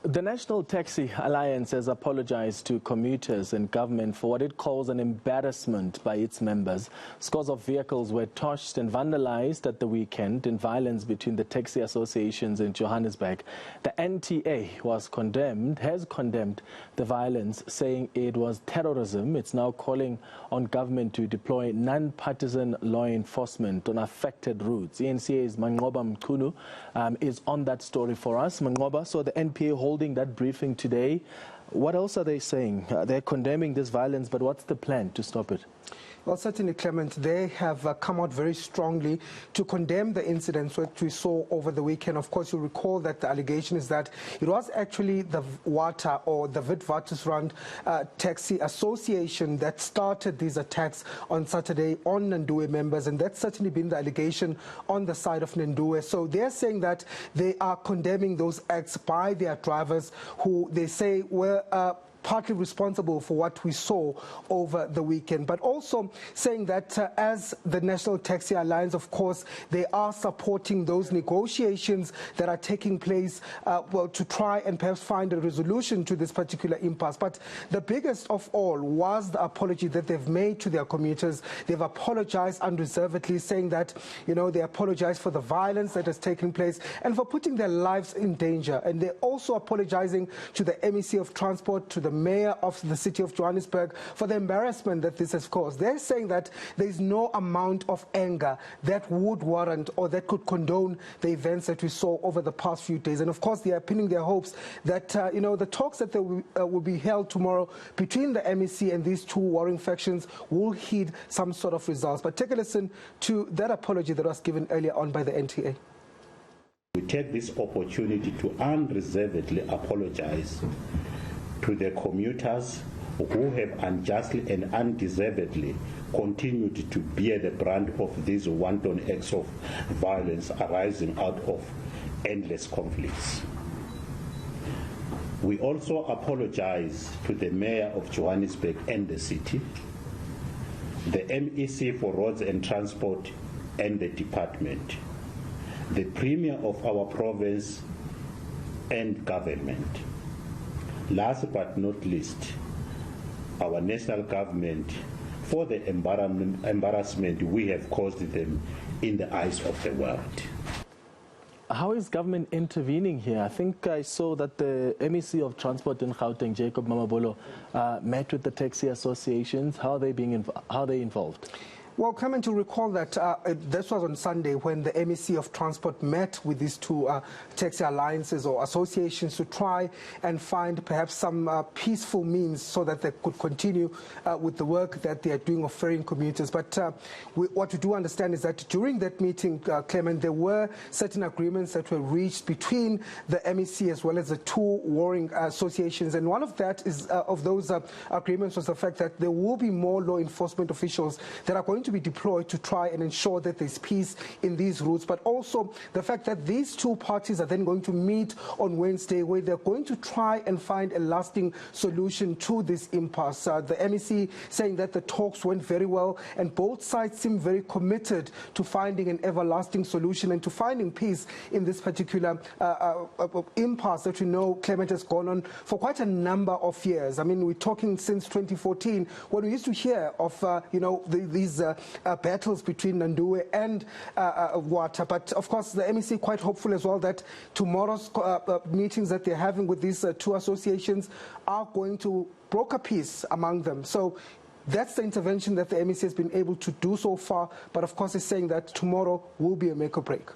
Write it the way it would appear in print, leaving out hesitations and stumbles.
The National Taxi Alliance has apologized to commuters and government for what it calls an embarrassment by its members. Scores of vehicles were torched and vandalized at the weekend in violence between the taxi associations in Johannesburg. The eNCA has condemned the violence, saying it was terrorism. It's now calling on government to deploy non-partisan law enforcement on affected routes. eNCA's Manqoba Mchunu is on that story for us. Manqoba, so the NPA holding that briefing today. What else are they saying? They're condemning this violence, but what's the plan to stop it? Well, certainly, Clement, they have come out very strongly to condemn the incidents which we saw over the weekend. Of course, you'll recall that the allegation is that it was actually the WATA, or the Witwatersrand Taxi Association, that started these attacks on Saturday on Nandue members, and that's certainly been the allegation on the side of Nandue. So they're saying that they are condemning those acts by their drivers, who they say were partly responsible for what we saw over the weekend, but also saying that as the National Taxi Alliance, of course, they are supporting those negotiations that are taking place to try and perhaps find a resolution to this particular impasse. But the biggest of all was the apology that they've made to their commuters. They've apologized unreservedly, saying that, you know, they apologize for the violence that has taken place and for putting their lives in danger. And they're also apologizing to the MEC of Transport, to the Mayor of the city of Johannesburg, for the embarrassment that this has caused. They're saying that there is no amount of anger that would warrant or that could condone the events that we saw over the past few days. And of course, they are pinning their hopes that the talks that will be held tomorrow between the MEC and these two warring factions will heed some sort of results. But take a listen to that apology that was given earlier on by the NTA. We take this opportunity to unreservedly apologize to the commuters who have unjustly and undeservedly continued to bear the brunt of these wanton acts of violence arising out of endless conflicts. We also apologize to the Mayor of Johannesburg and the city, the MEC for Roads and Transport and the department, the Premier of our province and government. Last but not least, our national government, for the embarrassment we have caused them in the eyes of the world. How is government intervening here? I think I saw that the MEC of Transport in Gauteng, Jacob Mamabolo, met with the taxi associations. How are they involved? Well, Clement, to recall that this was on Sunday when the MEC of Transport met with these two taxi alliances or associations to try and find perhaps some peaceful means so that they could continue with the work that they are doing of ferrying commuters. But what we do understand is that during that meeting, Clement, there were certain agreements that were reached between the MEC as well as the two warring associations. And one of that is of those agreements was the fact that there will be more law enforcement officials that are going to be deployed to try and ensure that there's peace in these routes, but also the fact that these two parties are then going to meet on Wednesday, where they're going to try and find a lasting solution to this impasse. The MEC saying that the talks went very well and both sides seem very committed to finding an everlasting solution and to finding peace in this particular impasse that we know, Clement, has gone on for quite a number of years. I mean, we're talking since 2014 when we used to hear of these battles between Nandue and WATA. But of course, the MEC quite hopeful as well that tomorrow's meetings that they're having with these two associations are going to broker peace among them. So that's the intervention that the MEC has been able to do so far. But of course, it's saying that tomorrow will be a make or break.